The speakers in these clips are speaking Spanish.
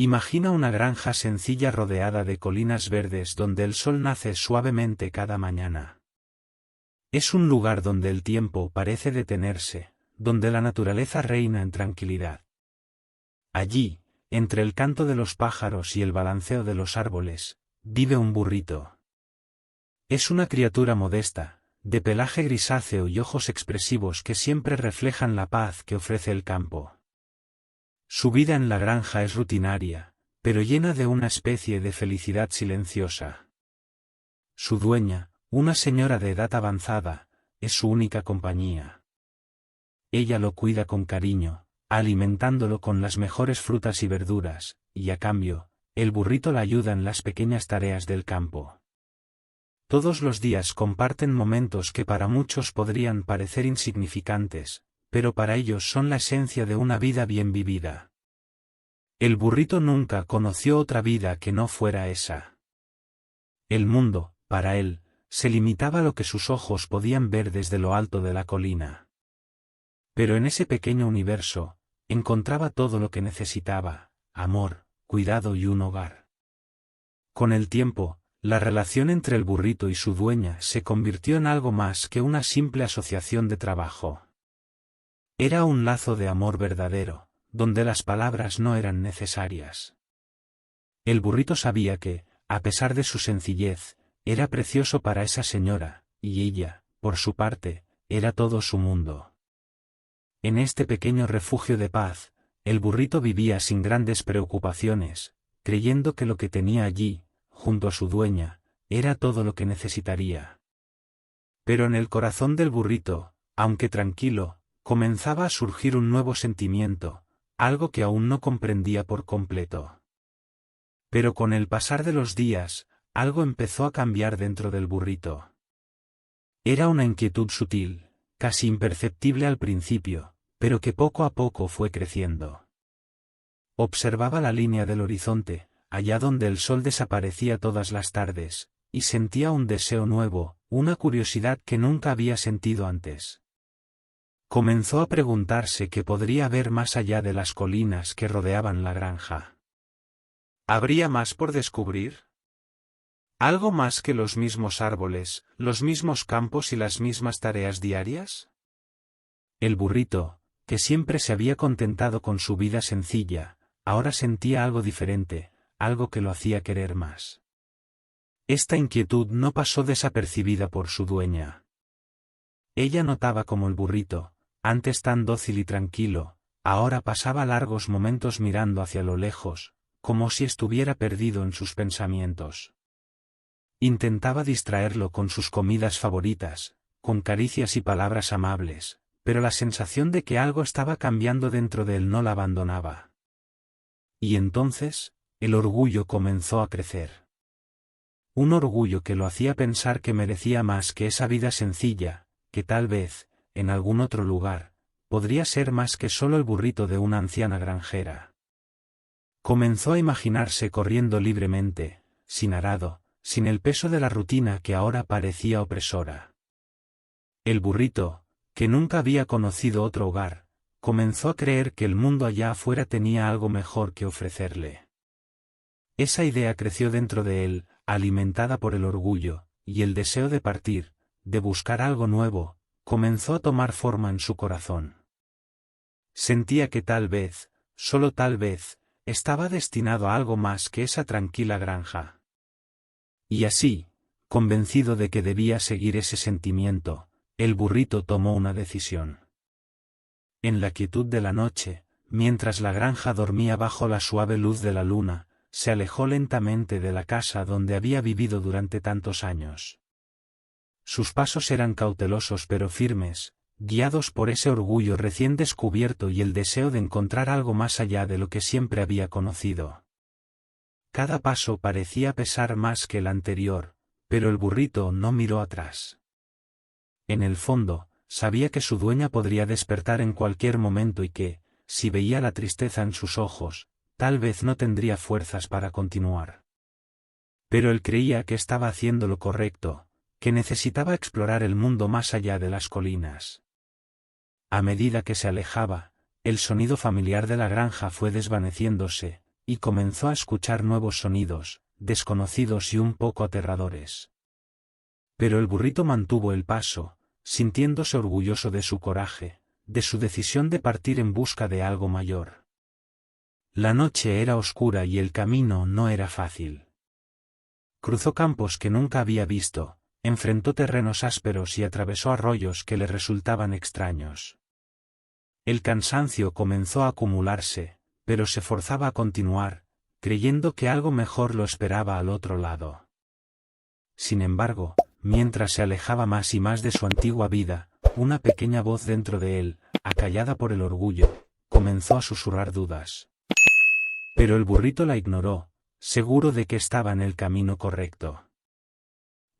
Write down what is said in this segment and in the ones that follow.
Imagina una granja sencilla rodeada de colinas verdes donde el sol nace suavemente cada mañana. Es un lugar donde el tiempo parece detenerse, donde la naturaleza reina en tranquilidad. Allí, entre el canto de los pájaros y el balanceo de los árboles, vive un burrito. Es una criatura modesta, de pelaje grisáceo y ojos expresivos que siempre reflejan la paz que ofrece el campo. Su vida en la granja es rutinaria, pero llena de una especie de felicidad silenciosa. Su dueña, una señora de edad avanzada, es su única compañía. Ella lo cuida con cariño, alimentándolo con las mejores frutas y verduras, y a cambio, el burrito la ayuda en las pequeñas tareas del campo. Todos los días comparten momentos que para muchos podrían parecer insignificantes, pero para ellos son la esencia de una vida bien vivida. El burrito nunca conoció otra vida que no fuera esa. El mundo, para él, se limitaba a lo que sus ojos podían ver desde lo alto de la colina. Pero en ese pequeño universo, encontraba todo lo que necesitaba: amor, cuidado y un hogar. Con el tiempo, la relación entre el burrito y su dueña se convirtió en algo más que una simple asociación de trabajo. Era un lazo de amor verdadero, donde las palabras no eran necesarias. El burrito sabía que, a pesar de su sencillez, era precioso para esa señora, y ella, por su parte, era todo su mundo. En este pequeño refugio de paz, el burrito vivía sin grandes preocupaciones, creyendo que lo que tenía allí, junto a su dueña, era todo lo que necesitaría. Pero en el corazón del burrito, aunque tranquilo, comenzaba a surgir un nuevo sentimiento, algo que aún no comprendía por completo. Pero con el pasar de los días, algo empezó a cambiar dentro del burrito. Era una inquietud sutil, casi imperceptible al principio, pero que poco a poco fue creciendo. Observaba la línea del horizonte, allá donde el sol desaparecía todas las tardes, y sentía un deseo nuevo, una curiosidad que nunca había sentido antes. Comenzó a preguntarse qué podría haber más allá de las colinas que rodeaban la granja. ¿Habría más por descubrir? ¿Algo más que los mismos árboles, los mismos campos y las mismas tareas diarias? El burrito, que siempre se había contentado con su vida sencilla, ahora sentía algo diferente, algo que lo hacía querer más. Esta inquietud no pasó desapercibida por su dueña. Ella notaba cómo el burrito, antes tan dócil y tranquilo, ahora pasaba largos momentos mirando hacia lo lejos, como si estuviera perdido en sus pensamientos. Intentaba distraerlo con sus comidas favoritas, con caricias y palabras amables, pero la sensación de que algo estaba cambiando dentro de él no la abandonaba. Y entonces, el orgullo comenzó a crecer. Un orgullo que lo hacía pensar que merecía más que esa vida sencilla, que tal vez, en algún otro lugar, podría ser más que solo el burrito de una anciana granjera. Comenzó a imaginarse corriendo libremente, sin arado, sin el peso de la rutina que ahora parecía opresora. El burrito, que nunca había conocido otro hogar, comenzó a creer que el mundo allá afuera tenía algo mejor que ofrecerle. Esa idea creció dentro de él, alimentada por el orgullo, y el deseo de partir, de buscar algo nuevo, comenzó a tomar forma en su corazón. Sentía que tal vez, solo tal vez, estaba destinado a algo más que esa tranquila granja. Y así, convencido de que debía seguir ese sentimiento, el burrito tomó una decisión. En la quietud de la noche, mientras la granja dormía bajo la suave luz de la luna, se alejó lentamente de la casa donde había vivido durante tantos años. Sus pasos eran cautelosos pero firmes, guiados por ese orgullo recién descubierto y el deseo de encontrar algo más allá de lo que siempre había conocido. Cada paso parecía pesar más que el anterior, pero el burrito no miró atrás. En el fondo, sabía que su dueña podría despertar en cualquier momento y que, si veía la tristeza en sus ojos, tal vez no tendría fuerzas para continuar. Pero él creía que estaba haciendo lo correcto, que necesitaba explorar el mundo más allá de las colinas. A medida que se alejaba, el sonido familiar de la granja fue desvaneciéndose, y comenzó a escuchar nuevos sonidos, desconocidos y un poco aterradores. Pero el burrito mantuvo el paso, sintiéndose orgulloso de su coraje, de su decisión de partir en busca de algo mayor. La noche era oscura y el camino no era fácil. Cruzó campos que nunca había visto, enfrentó terrenos ásperos y atravesó arroyos que le resultaban extraños. El cansancio comenzó a acumularse, pero se forzaba a continuar, creyendo que algo mejor lo esperaba al otro lado. Sin embargo, mientras se alejaba más y más de su antigua vida, una pequeña voz dentro de él, acallada por el orgullo, comenzó a susurrar dudas. Pero el burrito la ignoró, seguro de que estaba en el camino correcto.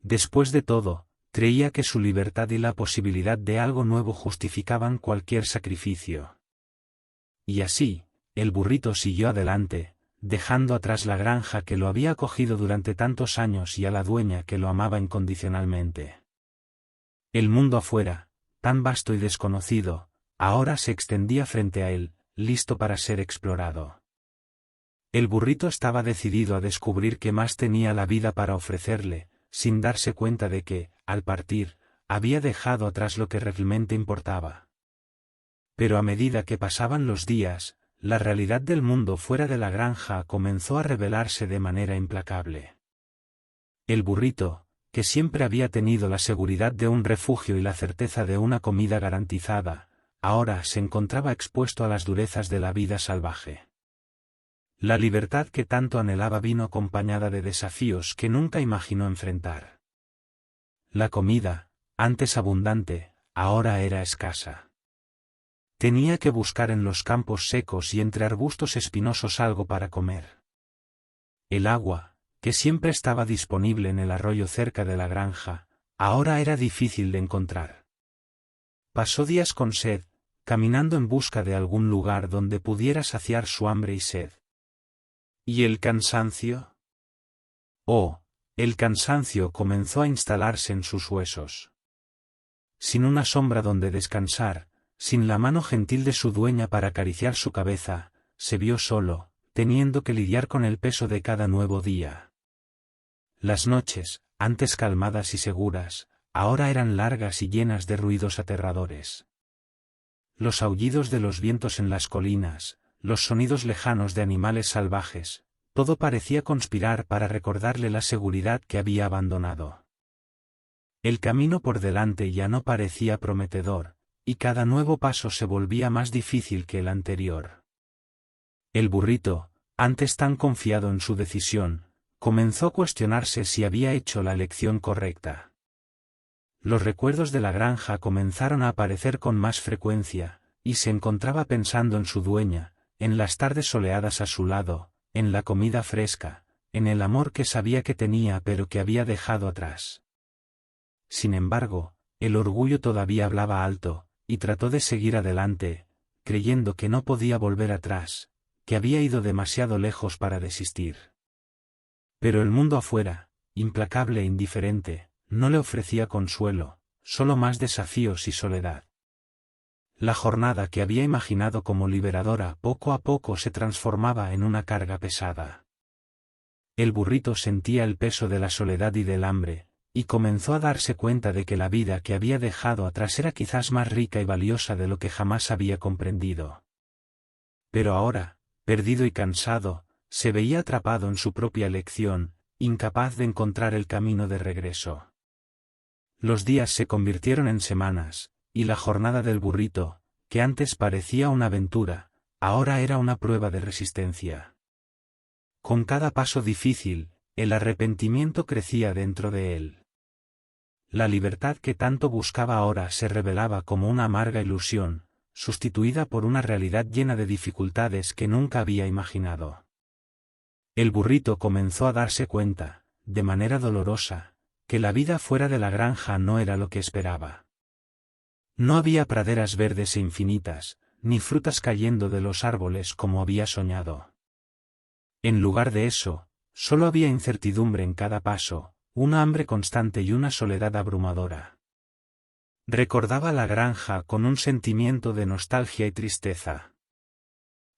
Después de todo, creía que su libertad y la posibilidad de algo nuevo justificaban cualquier sacrificio. Y así, el burrito siguió adelante, dejando atrás la granja que lo había acogido durante tantos años y a la dueña que lo amaba incondicionalmente. El mundo afuera, tan vasto y desconocido, ahora se extendía frente a él, listo para ser explorado. El burrito estaba decidido a descubrir qué más tenía la vida para ofrecerle, sin darse cuenta de que, al partir, había dejado atrás lo que realmente importaba. Pero a medida que pasaban los días, la realidad del mundo fuera de la granja comenzó a revelarse de manera implacable. El burrito, que siempre había tenido la seguridad de un refugio y la certeza de una comida garantizada, ahora se encontraba expuesto a las durezas de la vida salvaje. La libertad que tanto anhelaba vino acompañada de desafíos que nunca imaginó enfrentar. La comida, antes abundante, ahora era escasa. Tenía que buscar en los campos secos y entre arbustos espinosos algo para comer. El agua, que siempre estaba disponible en el arroyo cerca de la granja, ahora era difícil de encontrar. Pasó días con sed, caminando en busca de algún lugar donde pudiera saciar su hambre y sed. ¿Y el cansancio? Oh, el cansancio comenzó a instalarse en sus huesos. Sin una sombra donde descansar, sin la mano gentil de su dueña para acariciar su cabeza, se vio solo, teniendo que lidiar con el peso de cada nuevo día. Las noches, antes calmadas y seguras, ahora eran largas y llenas de ruidos aterradores. Los aullidos de los vientos en las colinas, los sonidos lejanos de animales salvajes, todo parecía conspirar para recordarle la seguridad que había abandonado. El camino por delante ya no parecía prometedor, y cada nuevo paso se volvía más difícil que el anterior. El burrito, antes tan confiado en su decisión, comenzó a cuestionarse si había hecho la elección correcta. Los recuerdos de la granja comenzaron a aparecer con más frecuencia, y se encontraba pensando en su dueña, en las tardes soleadas a su lado, en la comida fresca, en el amor que sabía que tenía pero que había dejado atrás. Sin embargo, el orgullo todavía hablaba alto, y trató de seguir adelante, creyendo que no podía volver atrás, que había ido demasiado lejos para desistir. Pero el mundo afuera, implacable e indiferente, no le ofrecía consuelo, solo más desafíos y soledad. La jornada que había imaginado como liberadora poco a poco se transformaba en una carga pesada. El burrito sentía el peso de la soledad y del hambre, y comenzó a darse cuenta de que la vida que había dejado atrás era quizás más rica y valiosa de lo que jamás había comprendido. Pero ahora, perdido y cansado, se veía atrapado en su propia elección, incapaz de encontrar el camino de regreso. Los días se convirtieron en semanas, y la jornada del burrito, que antes parecía una aventura, ahora era una prueba de resistencia. Con cada paso difícil, el arrepentimiento crecía dentro de él. La libertad que tanto buscaba ahora se revelaba como una amarga ilusión, sustituida por una realidad llena de dificultades que nunca había imaginado. El burrito comenzó a darse cuenta, de manera dolorosa, que la vida fuera de la granja no era lo que esperaba. No había praderas verdes e infinitas, ni frutas cayendo de los árboles como había soñado. En lugar de eso, solo había incertidumbre en cada paso, una hambre constante y una soledad abrumadora. Recordaba la granja con un sentimiento de nostalgia y tristeza.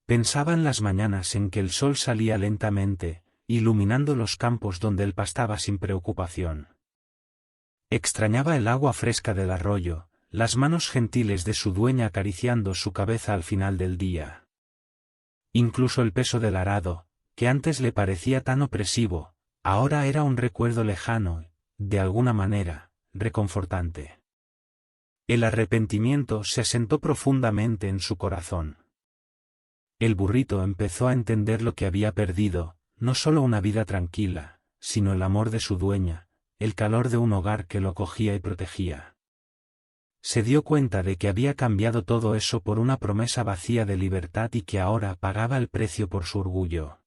Pensaba en las mañanas en que el sol salía lentamente, iluminando los campos donde él pastaba sin preocupación. Extrañaba el agua fresca del arroyo, las manos gentiles de su dueña acariciando su cabeza al final del día. Incluso el peso del arado, que antes le parecía tan opresivo, ahora era un recuerdo lejano, de alguna manera, reconfortante. El arrepentimiento se asentó profundamente en su corazón. El burrito empezó a entender lo que había perdido, no solo una vida tranquila, sino el amor de su dueña, el calor de un hogar que lo acogía y protegía. Se dio cuenta de que había cambiado todo eso por una promesa vacía de libertad y que ahora pagaba el precio por su orgullo.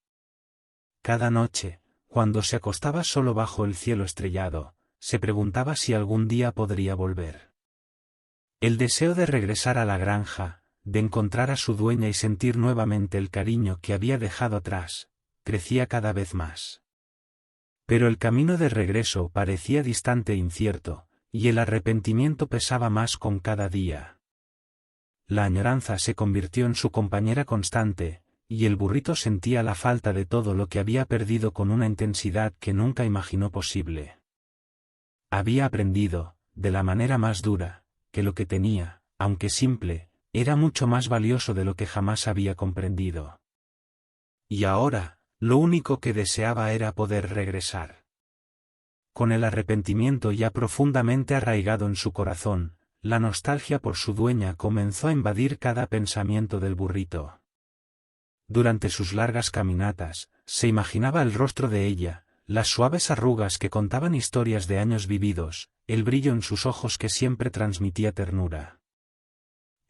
Cada noche, cuando se acostaba solo bajo el cielo estrellado, se preguntaba si algún día podría volver. El deseo de regresar a la granja, de encontrar a su dueña y sentir nuevamente el cariño que había dejado atrás, crecía cada vez más. Pero el camino de regreso parecía distante e incierto, y el arrepentimiento pesaba más con cada día. La añoranza se convirtió en su compañera constante, y el burrito sentía la falta de todo lo que había perdido con una intensidad que nunca imaginó posible. Había aprendido, de la manera más dura, que lo que tenía, aunque simple, era mucho más valioso de lo que jamás había comprendido. Y ahora, lo único que deseaba era poder regresar. Con el arrepentimiento ya profundamente arraigado en su corazón, la nostalgia por su dueña comenzó a invadir cada pensamiento del burrito. Durante sus largas caminatas, se imaginaba el rostro de ella, las suaves arrugas que contaban historias de años vividos, el brillo en sus ojos que siempre transmitía ternura.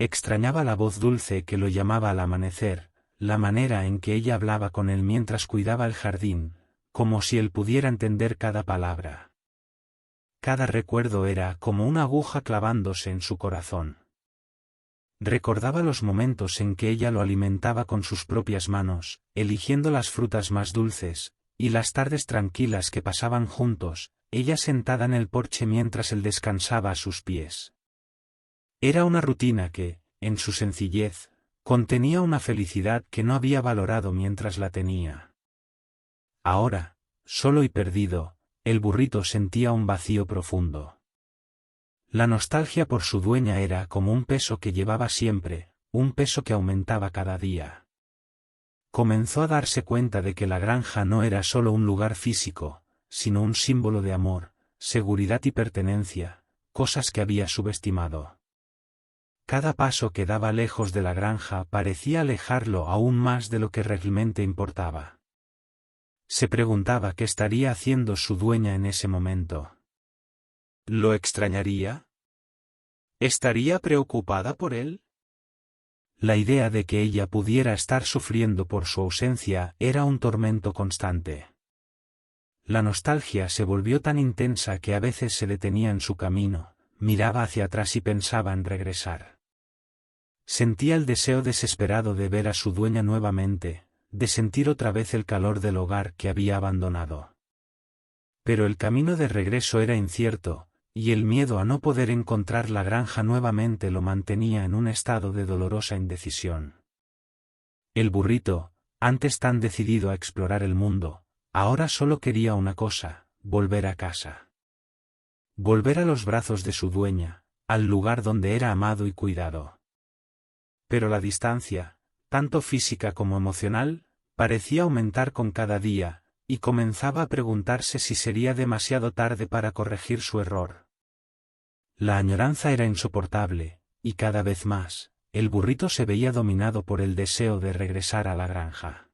Extrañaba la voz dulce que lo llamaba al amanecer, la manera en que ella hablaba con él mientras cuidaba el jardín, como si él pudiera entender cada palabra. Cada recuerdo era como una aguja clavándose en su corazón. Recordaba los momentos en que ella lo alimentaba con sus propias manos, eligiendo las frutas más dulces, y las tardes tranquilas que pasaban juntos, ella sentada en el porche mientras él descansaba a sus pies. Era una rutina que, en su sencillez, contenía una felicidad que no había valorado mientras la tenía. Ahora, solo y perdido, el burrito sentía un vacío profundo. La nostalgia por su dueña era como un peso que llevaba siempre, un peso que aumentaba cada día. Comenzó a darse cuenta de que la granja no era solo un lugar físico, sino un símbolo de amor, seguridad y pertenencia, cosas que había subestimado. Cada paso que daba lejos de la granja parecía alejarlo aún más de lo que realmente importaba. Se preguntaba qué estaría haciendo su dueña en ese momento. ¿Lo extrañaría? ¿Estaría preocupada por él? La idea de que ella pudiera estar sufriendo por su ausencia era un tormento constante. La nostalgia se volvió tan intensa que a veces se detenía en su camino, miraba hacia atrás y pensaba en regresar. Sentía el deseo desesperado de ver a su dueña nuevamente, de sentir otra vez el calor del hogar que había abandonado. Pero el camino de regreso era incierto, y el miedo a no poder encontrar la granja nuevamente lo mantenía en un estado de dolorosa indecisión. El burrito, antes tan decidido a explorar el mundo, ahora solo quería una cosa, volver a casa. Volver a los brazos de su dueña, al lugar donde era amado y cuidado. Pero la distancia, tanto física como emocional, parecía aumentar con cada día, y comenzaba a preguntarse si sería demasiado tarde para corregir su error. La añoranza era insoportable, y cada vez más, el burrito se veía dominado por el deseo de regresar a la granja.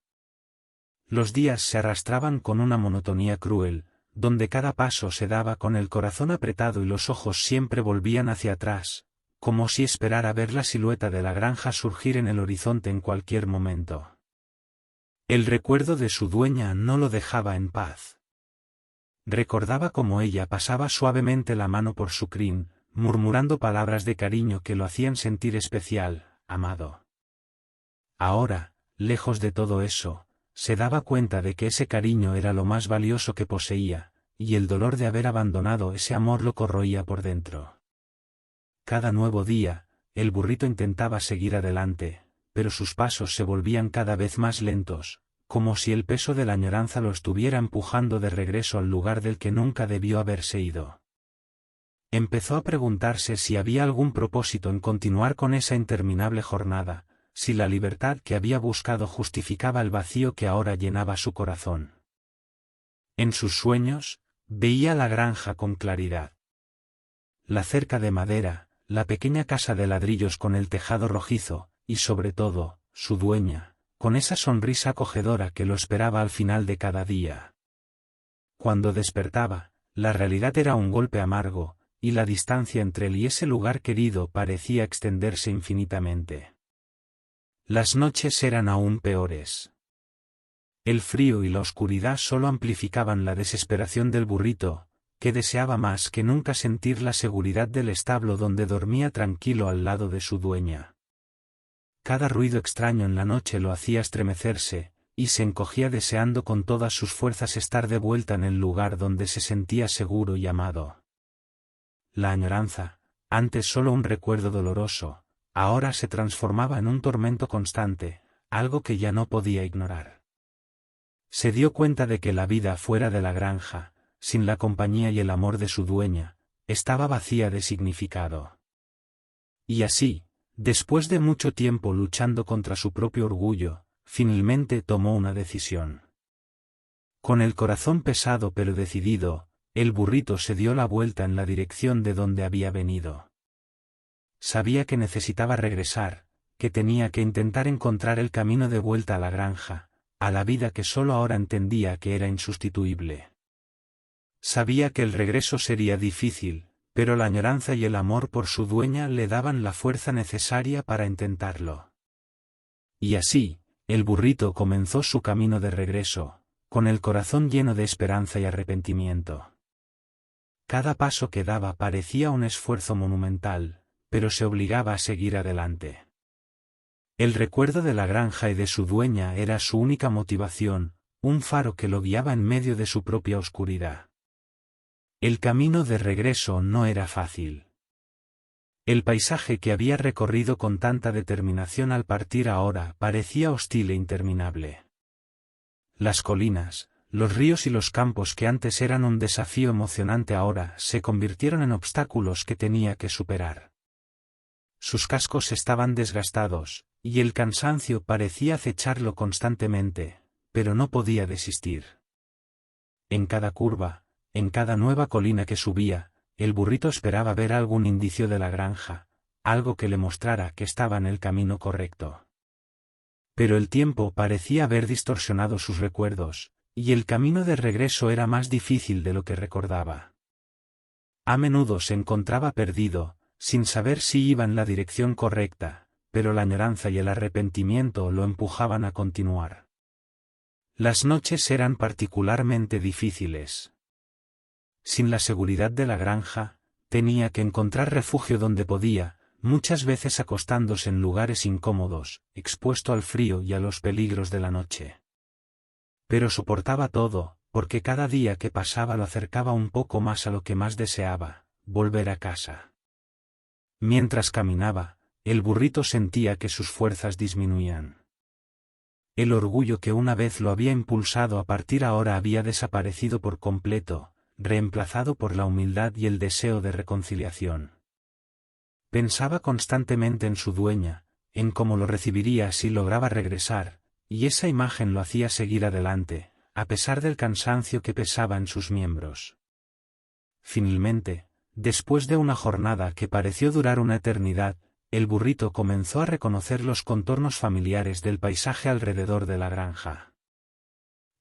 Los días se arrastraban con una monotonía cruel, donde cada paso se daba con el corazón apretado y los ojos siempre volvían hacia atrás, como si esperara ver la silueta de la granja surgir en el horizonte en cualquier momento. El recuerdo de su dueña no lo dejaba en paz. Recordaba cómo ella pasaba suavemente la mano por su crin, murmurando palabras de cariño que lo hacían sentir especial, amado. Ahora, lejos de todo eso, se daba cuenta de que ese cariño era lo más valioso que poseía, y el dolor de haber abandonado ese amor lo corroía por dentro. Cada nuevo día, el burrito intentaba seguir adelante, pero sus pasos se volvían cada vez más lentos, como si el peso de la añoranza lo estuviera empujando de regreso al lugar del que nunca debió haberse ido. Empezó a preguntarse si había algún propósito en continuar con esa interminable jornada, si la libertad que había buscado justificaba el vacío que ahora llenaba su corazón. En sus sueños, veía la granja con claridad. La cerca de madera, la pequeña casa de ladrillos con el tejado rojizo, y sobre todo, su dueña, con esa sonrisa acogedora que lo esperaba al final de cada día. Cuando despertaba, la realidad era un golpe amargo, y la distancia entre él y ese lugar querido parecía extenderse infinitamente. Las noches eran aún peores. El frío y la oscuridad solo amplificaban la desesperación del burrito, que deseaba más que nunca sentir la seguridad del establo donde dormía tranquilo al lado de su dueña. Cada ruido extraño en la noche lo hacía estremecerse, y se encogía deseando con todas sus fuerzas estar de vuelta en el lugar donde se sentía seguro y amado. La añoranza, antes solo un recuerdo doloroso, ahora se transformaba en un tormento constante, algo que ya no podía ignorar. Se dio cuenta de que la vida fuera de la granja, sin la compañía y el amor de su dueña, estaba vacía de significado. Y así, después de mucho tiempo luchando contra su propio orgullo, finalmente tomó una decisión. Con el corazón pesado pero decidido, el burrito se dio la vuelta en la dirección de donde había venido. Sabía que necesitaba regresar, que tenía que intentar encontrar el camino de vuelta a la granja, a la vida que solo ahora entendía que era insustituible. Sabía que el regreso sería difícil, pero la añoranza y el amor por su dueña le daban la fuerza necesaria para intentarlo. Y así, el burrito comenzó su camino de regreso, con el corazón lleno de esperanza y arrepentimiento. Cada paso que daba parecía un esfuerzo monumental, pero se obligaba a seguir adelante. El recuerdo de la granja y de su dueña era su única motivación, un faro que lo guiaba en medio de su propia oscuridad. El camino de regreso no era fácil. El paisaje que había recorrido con tanta determinación al partir ahora parecía hostil e interminable. Las colinas, los ríos y los campos que antes eran un desafío emocionante ahora se convirtieron en obstáculos que tenía que superar. Sus cascos estaban desgastados, y el cansancio parecía acecharlo constantemente, pero no podía desistir. En cada curva, en cada nueva colina que subía, el burrito esperaba ver algún indicio de la granja, algo que le mostrara que estaba en el camino correcto. Pero el tiempo parecía haber distorsionado sus recuerdos, y el camino de regreso era más difícil de lo que recordaba. A menudo se encontraba perdido, sin saber si iba en la dirección correcta, pero la añoranza y el arrepentimiento lo empujaban a continuar. Las noches eran particularmente difíciles. Sin la seguridad de la granja, tenía que encontrar refugio donde podía, muchas veces acostándose en lugares incómodos, expuesto al frío y a los peligros de la noche. Pero soportaba todo, porque cada día que pasaba lo acercaba un poco más a lo que más deseaba, volver a casa. Mientras caminaba, el burrito sentía que sus fuerzas disminuían. El orgullo que una vez lo había impulsado a partir ahora había desaparecido por completo, reemplazado por la humildad y el deseo de reconciliación. Pensaba constantemente en su dueña, en cómo lo recibiría si lograba regresar, y esa imagen lo hacía seguir adelante, a pesar del cansancio que pesaba en sus miembros. Finalmente, después de una jornada que pareció durar una eternidad, el burrito comenzó a reconocer los contornos familiares del paisaje alrededor de la granja.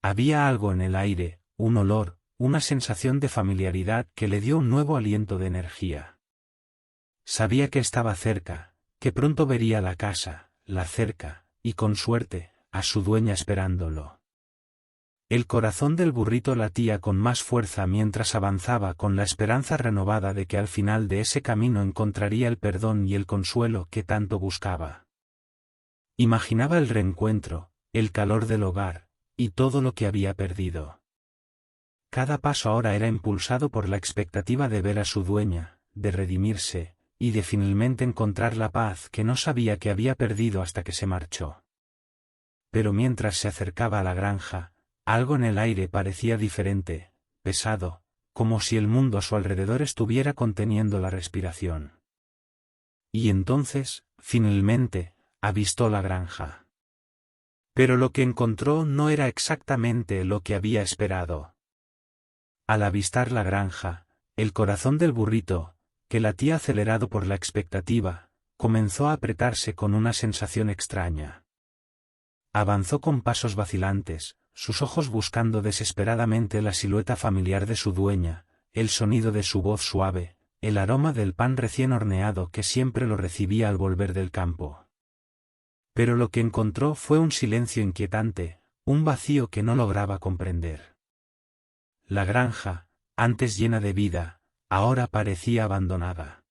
Había algo en el aire, un olor, una sensación de familiaridad que le dio un nuevo aliento de energía. Sabía que estaba cerca, que pronto vería la casa, la cerca, y con suerte, a su dueña esperándolo. El corazón del burrito latía con más fuerza mientras avanzaba con la esperanza renovada de que al final de ese camino encontraría el perdón y el consuelo que tanto buscaba. Imaginaba el reencuentro, el calor del hogar, y todo lo que había perdido. Cada paso ahora era impulsado por la expectativa de ver a su dueña, de redimirse, y de finalmente encontrar la paz que no sabía que había perdido hasta que se marchó. Pero mientras se acercaba a la granja, algo en el aire parecía diferente, pesado, como si el mundo a su alrededor estuviera conteniendo la respiración. Y entonces, finalmente, avistó la granja. Pero lo que encontró no era exactamente lo que había esperado. Al avistar la granja, el corazón del burrito, que latía acelerado por la expectativa, comenzó a apretarse con una sensación extraña. Avanzó con pasos vacilantes, sus ojos buscando desesperadamente la silueta familiar de su dueña, el sonido de su voz suave, el aroma del pan recién horneado que siempre lo recibía al volver del campo. Pero lo que encontró fue un silencio inquietante, un vacío que no lograba comprender. La granja, antes llena de vida, ahora parecía abandonada.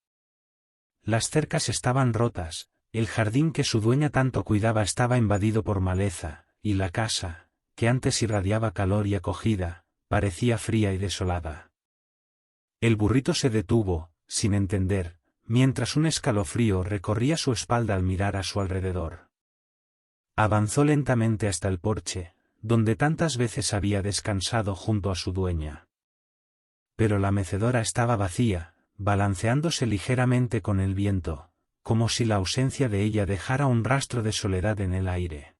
Las cercas estaban rotas, el jardín que su dueña tanto cuidaba estaba invadido por maleza, y la casa, que antes irradiaba calor y acogida, parecía fría y desolada. El burrito se detuvo, sin entender, mientras un escalofrío recorría su espalda al mirar a su alrededor. Avanzó lentamente hasta el porche, donde tantas veces había descansado junto a su dueña. Pero la mecedora estaba vacía, balanceándose ligeramente con el viento, como si la ausencia de ella dejara un rastro de soledad en el aire.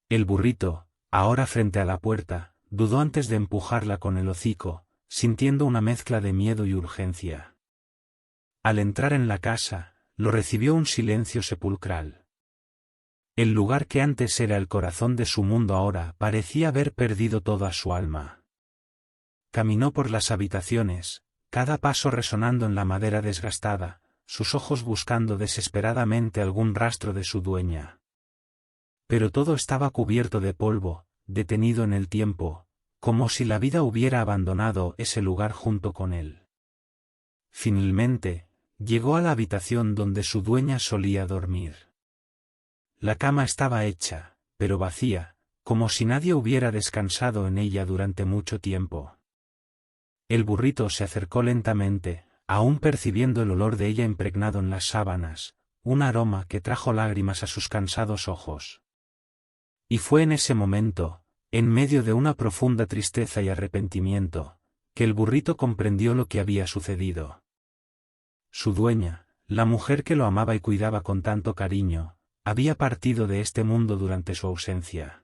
El burrito, ahora frente a la puerta, dudó antes de empujarla con el hocico, sintiendo una mezcla de miedo y urgencia. Al entrar en la casa, lo recibió un silencio sepulcral. El lugar que antes era el corazón de su mundo ahora parecía haber perdido toda su alma. Caminó por las habitaciones, cada paso resonando en la madera desgastada, sus ojos buscando desesperadamente algún rastro de su dueña. Pero todo estaba cubierto de polvo, detenido en el tiempo, como si la vida hubiera abandonado ese lugar junto con él. Finalmente, llegó a la habitación donde su dueña solía dormir. La cama estaba hecha, pero vacía, como si nadie hubiera descansado en ella durante mucho tiempo. El burrito se acercó lentamente, aún percibiendo el olor de ella impregnado en las sábanas, un aroma que trajo lágrimas a sus cansados ojos. Y fue en ese momento, en medio de una profunda tristeza y arrepentimiento, que el burrito comprendió lo que había sucedido. Su dueña, la mujer que lo amaba y cuidaba con tanto cariño, había partido de este mundo durante su ausencia.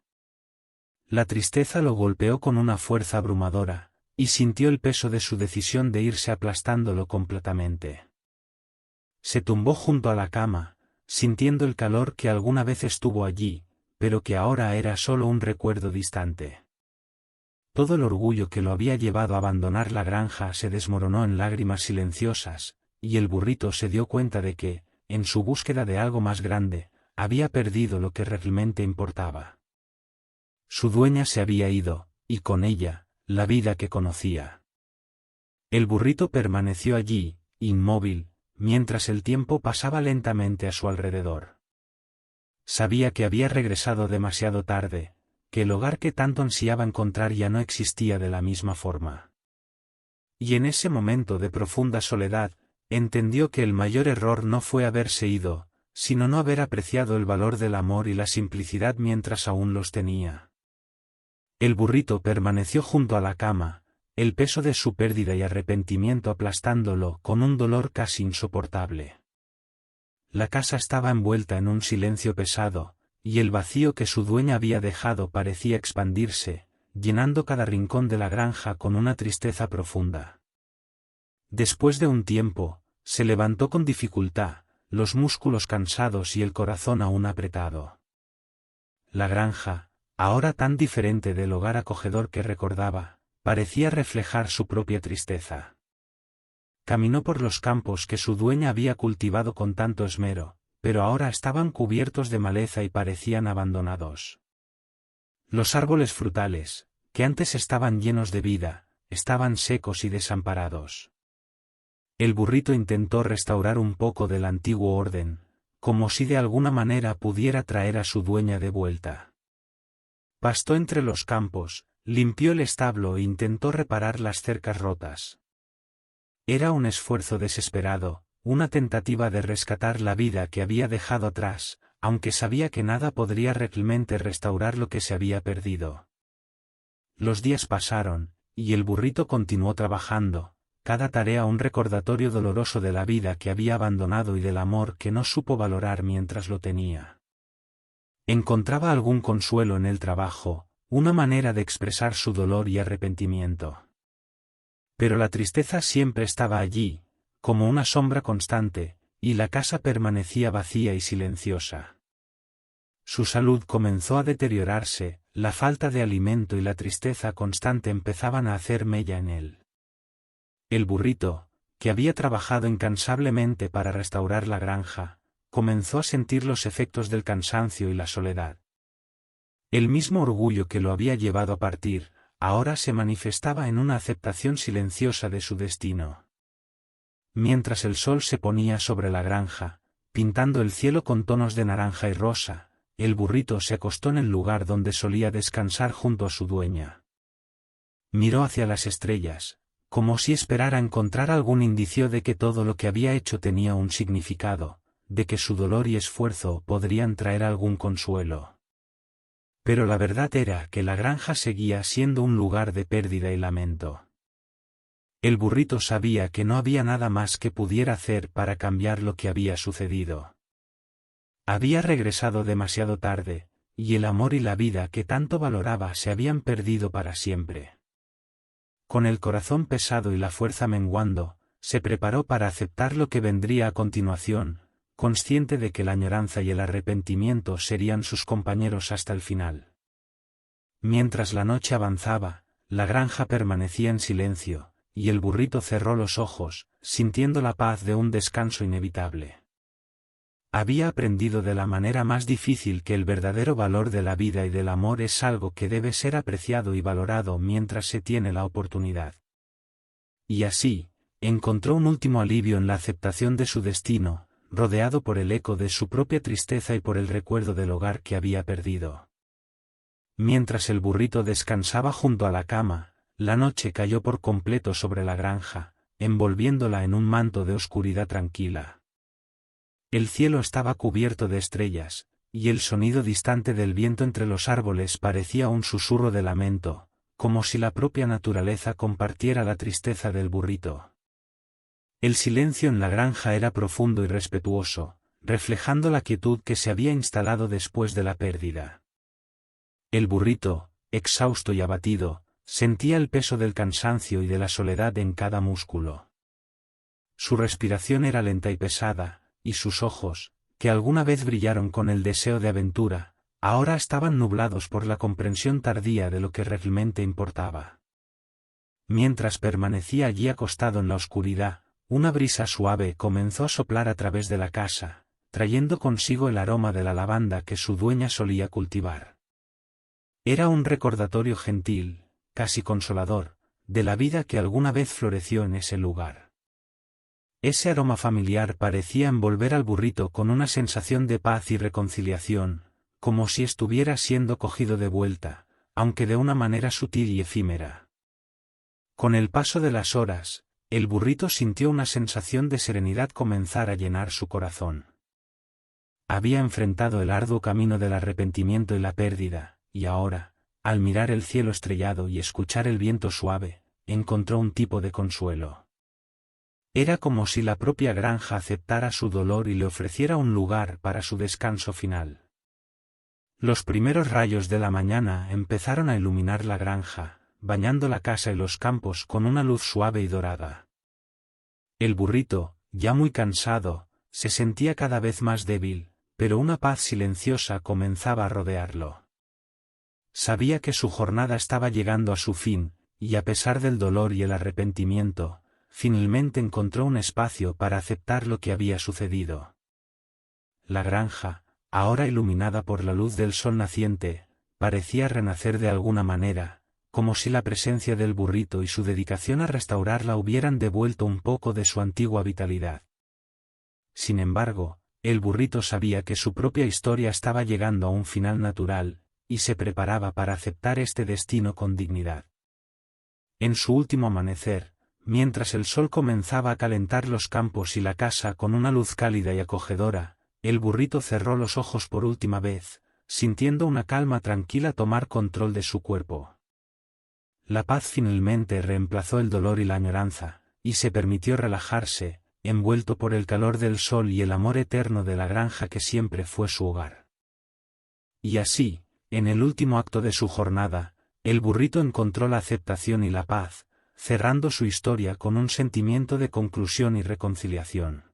La tristeza lo golpeó con una fuerza abrumadora, y sintió el peso de su decisión de irse aplastándolo completamente. Se tumbó junto a la cama, sintiendo el calor que alguna vez estuvo allí, pero que ahora era solo un recuerdo distante. Todo el orgullo que lo había llevado a abandonar la granja se desmoronó en lágrimas silenciosas, y el burrito se dio cuenta de que, en su búsqueda de algo más grande, había perdido lo que realmente importaba. Su dueña se había ido, y con ella, la vida que conocía. El burrito permaneció allí, inmóvil, mientras el tiempo pasaba lentamente a su alrededor. Sabía que había regresado demasiado tarde, que el hogar que tanto ansiaba encontrar ya no existía de la misma forma. Y en ese momento de profunda soledad, entendió que el mayor error no fue haberse ido, sino no haber apreciado el valor del amor y la simplicidad mientras aún los tenía. El burrito permaneció junto a la cama, el peso de su pérdida y arrepentimiento aplastándolo con un dolor casi insoportable. La casa estaba envuelta en un silencio pesado, y el vacío que su dueña había dejado parecía expandirse, llenando cada rincón de la granja con una tristeza profunda. Después de un tiempo, se levantó con dificultad, los músculos cansados y el corazón aún apretado. La granja, ahora tan diferente del hogar acogedor que recordaba, parecía reflejar su propia tristeza. Caminó por los campos que su dueña había cultivado con tanto esmero, pero ahora estaban cubiertos de maleza y parecían abandonados. Los árboles frutales, que antes estaban llenos de vida, estaban secos y desamparados. El burrito intentó restaurar un poco del antiguo orden, como si de alguna manera pudiera traer a su dueña de vuelta. Pastó entre los campos, limpió el establo e intentó reparar las cercas rotas. Era un esfuerzo desesperado, una tentativa de rescatar la vida que había dejado atrás, aunque sabía que nada podría realmente restaurar lo que se había perdido. Los días pasaron, y el burrito continuó trabajando, cada tarea un recordatorio doloroso de la vida que había abandonado y del amor que no supo valorar mientras lo tenía. Encontraba algún consuelo en el trabajo, una manera de expresar su dolor y arrepentimiento. Pero la tristeza siempre estaba allí, como una sombra constante, y la casa permanecía vacía y silenciosa. Su salud comenzó a deteriorarse, la falta de alimento y la tristeza constante empezaban a hacer mella en él. El burrito, que había trabajado incansablemente para restaurar la granja, comenzó a sentir los efectos del cansancio y la soledad. El mismo orgullo que lo había llevado a partir, ahora se manifestaba en una aceptación silenciosa de su destino. Mientras el sol se ponía sobre la granja, pintando el cielo con tonos de naranja y rosa, el burrito se acostó en el lugar donde solía descansar junto a su dueña. Miró hacia las estrellas, como si esperara encontrar algún indicio de que todo lo que había hecho tenía un significado, de que su dolor y esfuerzo podrían traer algún consuelo. Pero la verdad era que la granja seguía siendo un lugar de pérdida y lamento. El burrito sabía que no había nada más que pudiera hacer para cambiar lo que había sucedido. Había regresado demasiado tarde, y el amor y la vida que tanto valoraba se habían perdido para siempre. Con el corazón pesado y la fuerza menguando, se preparó para aceptar lo que vendría a continuación, consciente de que la añoranza y el arrepentimiento serían sus compañeros hasta el final. Mientras la noche avanzaba, la granja permanecía en silencio, y el burrito cerró los ojos, sintiendo la paz de un descanso inevitable. Había aprendido de la manera más difícil que el verdadero valor de la vida y del amor es algo que debe ser apreciado y valorado mientras se tiene la oportunidad. Y así, encontró un último alivio en la aceptación de su destino, rodeado por el eco de su propia tristeza y por el recuerdo del hogar que había perdido. Mientras el burrito descansaba junto a la cama, la noche cayó por completo sobre la granja, envolviéndola en un manto de oscuridad tranquila. El cielo estaba cubierto de estrellas, y el sonido distante del viento entre los árboles parecía un susurro de lamento, como si la propia naturaleza compartiera la tristeza del burrito. El silencio en la granja era profundo y respetuoso, reflejando la quietud que se había instalado después de la pérdida. El burrito, exhausto y abatido, sentía el peso del cansancio y de la soledad en cada músculo. Su respiración era lenta y pesada, y sus ojos, que alguna vez brillaron con el deseo de aventura, ahora estaban nublados por la comprensión tardía de lo que realmente importaba. Mientras permanecía allí acostado en la oscuridad, una brisa suave comenzó a soplar a través de la casa, trayendo consigo el aroma de la lavanda que su dueña solía cultivar. Era un recordatorio gentil, casi consolador, de la vida que alguna vez floreció en ese lugar. Ese aroma familiar parecía envolver al burrito con una sensación de paz y reconciliación, como si estuviera siendo cogido de vuelta, aunque de una manera sutil y efímera. Con el paso de las horas, el burrito sintió una sensación de serenidad comenzar a llenar su corazón. Había enfrentado el arduo camino del arrepentimiento y la pérdida, y ahora, al mirar el cielo estrellado y escuchar el viento suave, encontró un tipo de consuelo. Era como si la propia granja aceptara su dolor y le ofreciera un lugar para su descanso final. Los primeros rayos de la mañana empezaron a iluminar la granja, bañando la casa y los campos con una luz suave y dorada. El burrito, ya muy cansado, se sentía cada vez más débil, pero una paz silenciosa comenzaba a rodearlo. Sabía que su jornada estaba llegando a su fin, y a pesar del dolor y el arrepentimiento, finalmente encontró un espacio para aceptar lo que había sucedido. La granja, ahora iluminada por la luz del sol naciente, parecía renacer de alguna manera, como si la presencia del burrito y su dedicación a restaurarla hubieran devuelto un poco de su antigua vitalidad. Sin embargo, el burrito sabía que su propia historia estaba llegando a un final natural, y se preparaba para aceptar este destino con dignidad. En su último amanecer, mientras el sol comenzaba a calentar los campos y la casa con una luz cálida y acogedora, el burrito cerró los ojos por última vez, sintiendo una calma tranquila tomar control de su cuerpo. La paz finalmente reemplazó el dolor y la añoranza, y se permitió relajarse, envuelto por el calor del sol y el amor eterno de la granja que siempre fue su hogar. Y así, en el último acto de su jornada, el burrito encontró la aceptación y la paz, cerrando su historia con un sentimiento de conclusión y reconciliación.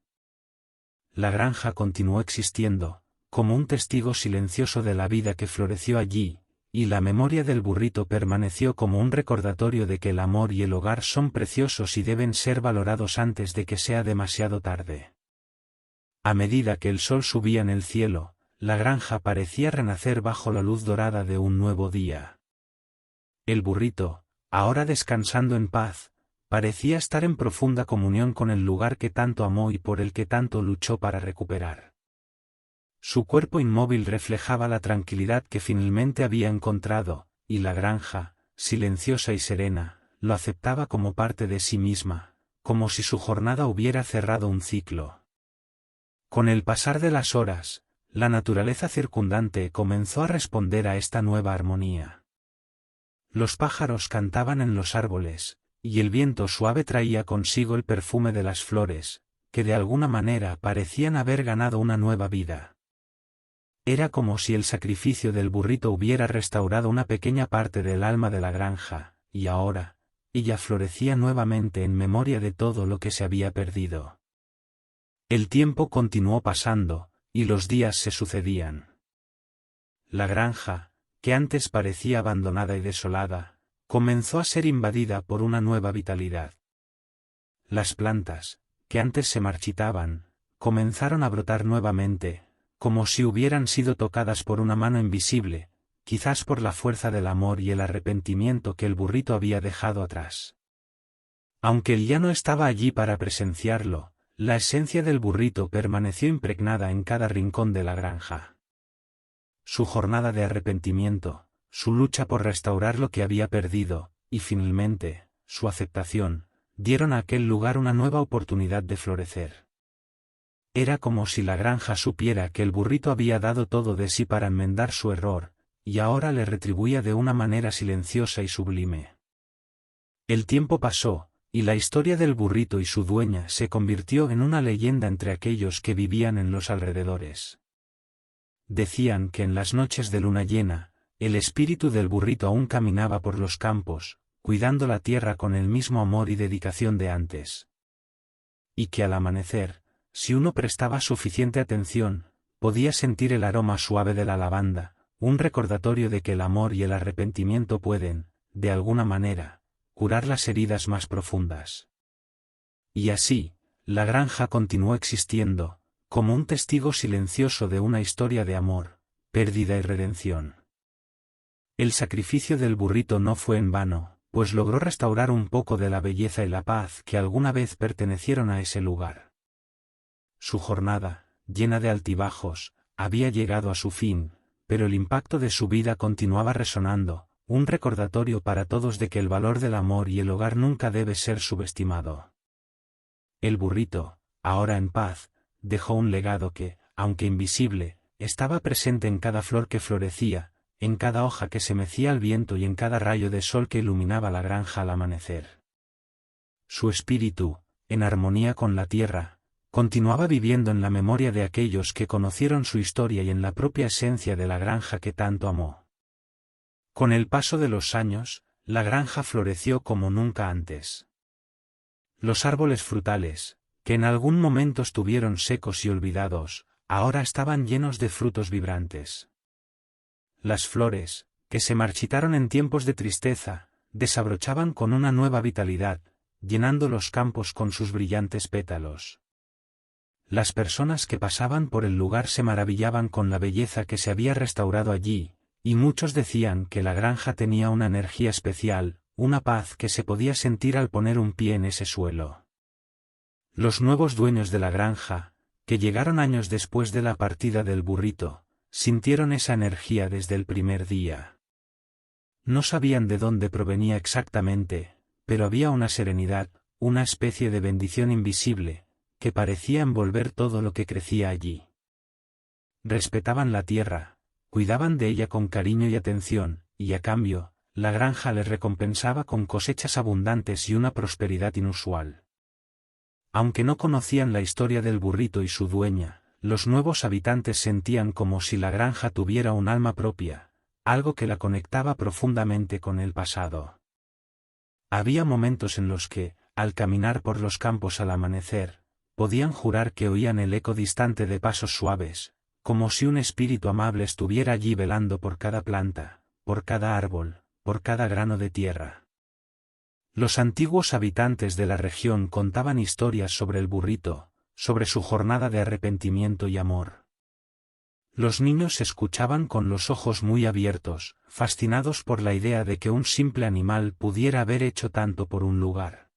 La granja continuó existiendo, como un testigo silencioso de la vida que floreció allí, y la memoria del burrito permaneció como un recordatorio de que el amor y el hogar son preciosos y deben ser valorados antes de que sea demasiado tarde. A medida que el sol subía en el cielo, la granja parecía renacer bajo la luz dorada de un nuevo día. El burrito, ahora descansando en paz, parecía estar en profunda comunión con el lugar que tanto amó y por el que tanto luchó para recuperar. Su cuerpo inmóvil reflejaba la tranquilidad que finalmente había encontrado, y la granja, silenciosa y serena, lo aceptaba como parte de sí misma, como si su jornada hubiera cerrado un ciclo. Con el pasar de las horas, la naturaleza circundante comenzó a responder a esta nueva armonía. Los pájaros cantaban en los árboles, y el viento suave traía consigo el perfume de las flores, que de alguna manera parecían haber ganado una nueva vida. Era como si el sacrificio del burrito hubiera restaurado una pequeña parte del alma de la granja, y ahora, ella florecía nuevamente en memoria de todo lo que se había perdido. El tiempo continuó pasando, y los días se sucedían. La granja, que antes parecía abandonada y desolada, comenzó a ser invadida por una nueva vitalidad. Las plantas, que antes se marchitaban, comenzaron a brotar nuevamente, como si hubieran sido tocadas por una mano invisible, quizás por la fuerza del amor y el arrepentimiento que el burrito había dejado atrás. Aunque él ya no estaba allí para presenciarlo, la esencia del burrito permaneció impregnada en cada rincón de la granja. Su jornada de arrepentimiento, su lucha por restaurar lo que había perdido, y finalmente, su aceptación, dieron a aquel lugar una nueva oportunidad de florecer. Era como si la granja supiera que el burrito había dado todo de sí para enmendar su error, y ahora le retribuía de una manera silenciosa y sublime. El tiempo pasó, y la historia del burrito y su dueña se convirtió en una leyenda entre aquellos que vivían en los alrededores. Decían que en las noches de luna llena, el espíritu del burrito aún caminaba por los campos, cuidando la tierra con el mismo amor y dedicación de antes. Y que al amanecer, si uno prestaba suficiente atención, podía sentir el aroma suave de la lavanda, un recordatorio de que el amor y el arrepentimiento pueden, de alguna manera, curar las heridas más profundas. Y así, la granja continuó existiendo, como un testigo silencioso de una historia de amor, pérdida y redención. El sacrificio del burrito no fue en vano, pues logró restaurar un poco de la belleza y la paz que alguna vez pertenecieron a ese lugar. Su jornada, llena de altibajos, había llegado a su fin, pero el impacto de su vida continuaba resonando, un recordatorio para todos de que el valor del amor y el hogar nunca debe ser subestimado. El burrito, ahora en paz, dejó un legado que, aunque invisible, estaba presente en cada flor que florecía, en cada hoja que se mecía al viento y en cada rayo de sol que iluminaba la granja al amanecer. Su espíritu, en armonía con la tierra, continuaba viviendo en la memoria de aquellos que conocieron su historia y en la propia esencia de la granja que tanto amó. Con el paso de los años, la granja floreció como nunca antes. Los árboles frutales, que en algún momento estuvieron secos y olvidados, ahora estaban llenos de frutos vibrantes. Las flores, que se marchitaron en tiempos de tristeza, desabrochaban con una nueva vitalidad, llenando los campos con sus brillantes pétalos. Las personas que pasaban por el lugar se maravillaban con la belleza que se había restaurado allí, y muchos decían que la granja tenía una energía especial, una paz que se podía sentir al poner un pie en ese suelo. Los nuevos dueños de la granja, que llegaron años después de la partida del burrito, sintieron esa energía desde el primer día. No sabían de dónde provenía exactamente, pero había una serenidad, una especie de bendición invisible, que parecía envolver todo lo que crecía allí. Respetaban la tierra, cuidaban de ella con cariño y atención, y a cambio, la granja les recompensaba con cosechas abundantes y una prosperidad inusual. Aunque no conocían la historia del burrito y su dueña, los nuevos habitantes sentían como si la granja tuviera un alma propia, algo que la conectaba profundamente con el pasado. Había momentos en los que, al caminar por los campos al amanecer, podían jurar que oían el eco distante de pasos suaves, como si un espíritu amable estuviera allí velando por cada planta, por cada árbol, por cada grano de tierra. Los antiguos habitantes de la región contaban historias sobre el burrito, sobre su jornada de arrepentimiento y amor. Los niños escuchaban con los ojos muy abiertos, fascinados por la idea de que un simple animal pudiera haber hecho tanto por un lugar.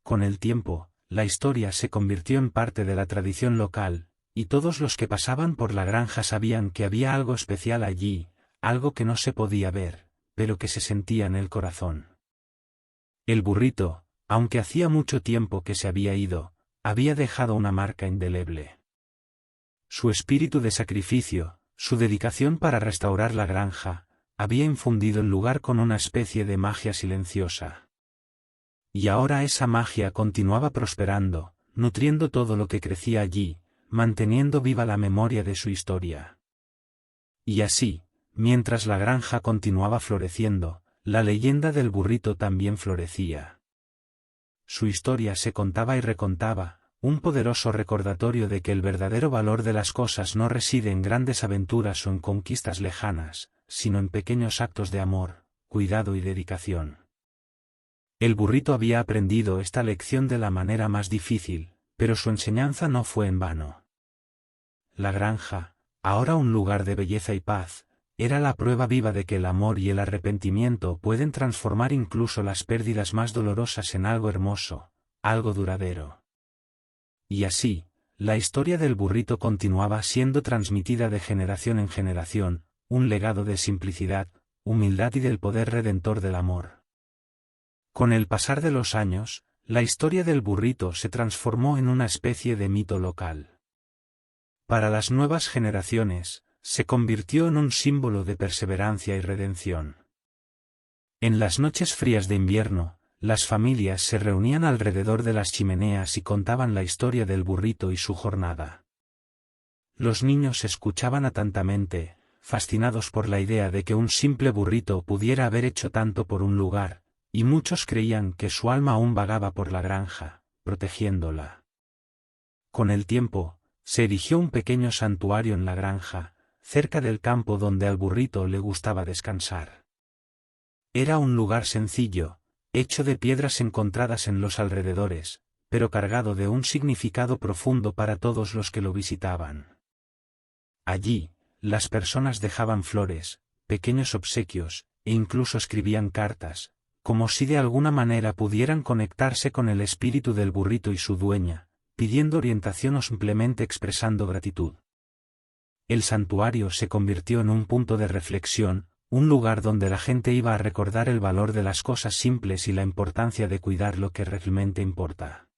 Con el tiempo, la historia se convirtió en parte de la tradición local, y todos los que pasaban por la granja sabían que había algo especial allí, algo que no se podía ver, pero que se sentía en el corazón. El burrito, aunque hacía mucho tiempo que se había ido, había dejado una marca indeleble. Su espíritu de sacrificio, su dedicación para restaurar la granja, había infundido el lugar con una especie de magia silenciosa. Y ahora esa magia continuaba prosperando, nutriendo todo lo que crecía allí, manteniendo viva la memoria de su historia. Y así, mientras la granja continuaba floreciendo, la leyenda del burrito también florecía. Su historia se contaba y recontaba, un poderoso recordatorio de que el verdadero valor de las cosas no reside en grandes aventuras o en conquistas lejanas, sino en pequeños actos de amor, cuidado y dedicación. El burrito había aprendido esta lección de la manera más difícil, pero su enseñanza no fue en vano. La granja, ahora un lugar de belleza y paz, era la prueba viva de que el amor y el arrepentimiento pueden transformar incluso las pérdidas más dolorosas en algo hermoso, algo duradero. Y así, la historia del burrito continuaba siendo transmitida de generación en generación, un legado de simplicidad, humildad y del poder redentor del amor. Con el pasar de los años, la historia del burrito se transformó en una especie de mito local. Para las nuevas generaciones, se convirtió en un símbolo de perseverancia y redención. En las noches frías de invierno, las familias se reunían alrededor de las chimeneas y contaban la historia del burrito y su jornada. Los niños escuchaban atentamente, fascinados por la idea de que un simple burrito pudiera haber hecho tanto por un lugar, y muchos creían que su alma aún vagaba por la granja, protegiéndola. Con el tiempo, se erigió un pequeño santuario en la granja, cerca del campo donde al burrito le gustaba descansar. Era un lugar sencillo, hecho de piedras encontradas en los alrededores, pero cargado de un significado profundo para todos los que lo visitaban. Allí, las personas dejaban flores, pequeños obsequios, e incluso escribían cartas, como si de alguna manera pudieran conectarse con el espíritu del burrito y su dueña, pidiendo orientación o simplemente expresando gratitud. El santuario se convirtió en un punto de reflexión, un lugar donde la gente iba a recordar el valor de las cosas simples y la importancia de cuidar lo que realmente importa.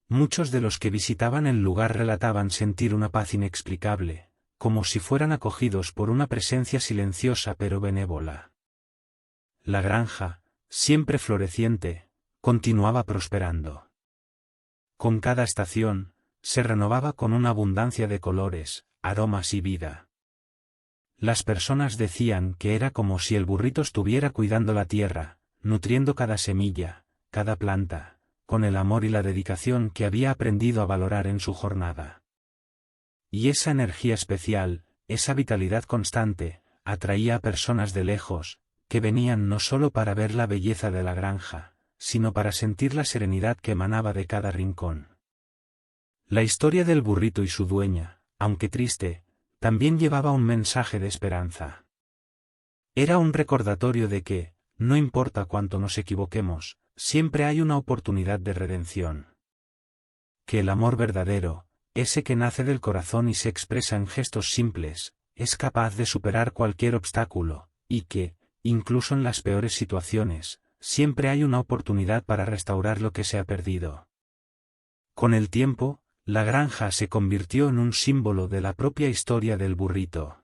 Muchos de los que visitaban el lugar relataban sentir una paz inexplicable, como si fueran acogidos por una presencia silenciosa pero benévola. La granja, siempre floreciente, continuaba prosperando. Con cada estación, se renovaba con una abundancia de colores, aromas y vida. Las personas decían que era como si el burrito estuviera cuidando la tierra, nutriendo cada semilla, cada planta, con el amor y la dedicación que había aprendido a valorar en su jornada. Y esa energía especial, esa vitalidad constante, atraía a personas de lejos, que venían no solo para ver la belleza de la granja, sino para sentir la serenidad que emanaba de cada rincón. La historia del burrito y su dueña, aunque triste, también llevaba un mensaje de esperanza. Era un recordatorio de que, no importa cuánto nos equivoquemos, siempre hay una oportunidad de redención. Que el amor verdadero, ese que nace del corazón y se expresa en gestos simples, es capaz de superar cualquier obstáculo, y que, incluso en las peores situaciones, siempre hay una oportunidad para restaurar lo que se ha perdido. Con el tiempo, la granja se convirtió en un símbolo de la propia historia del burrito.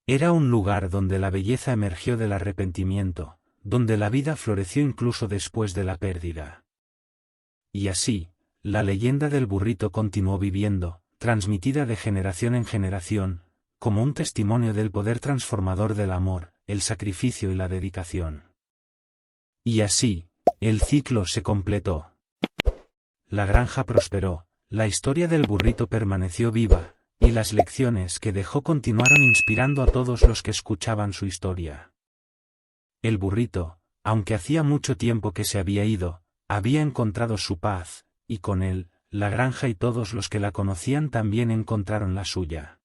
Era un lugar donde la belleza emergió del arrepentimiento, donde la vida floreció incluso después de la pérdida. Y así, la leyenda del burrito continuó viviendo, transmitida de generación en generación, como un testimonio del poder transformador del amor, el sacrificio y la dedicación. Y así, el ciclo se completó. La granja prosperó, la historia del burrito permaneció viva, y las lecciones que dejó continuaron inspirando a todos los que escuchaban su historia. El burrito, aunque hacía mucho tiempo que se había ido, había encontrado su paz, y con él, la granja y todos los que la conocían también encontraron la suya.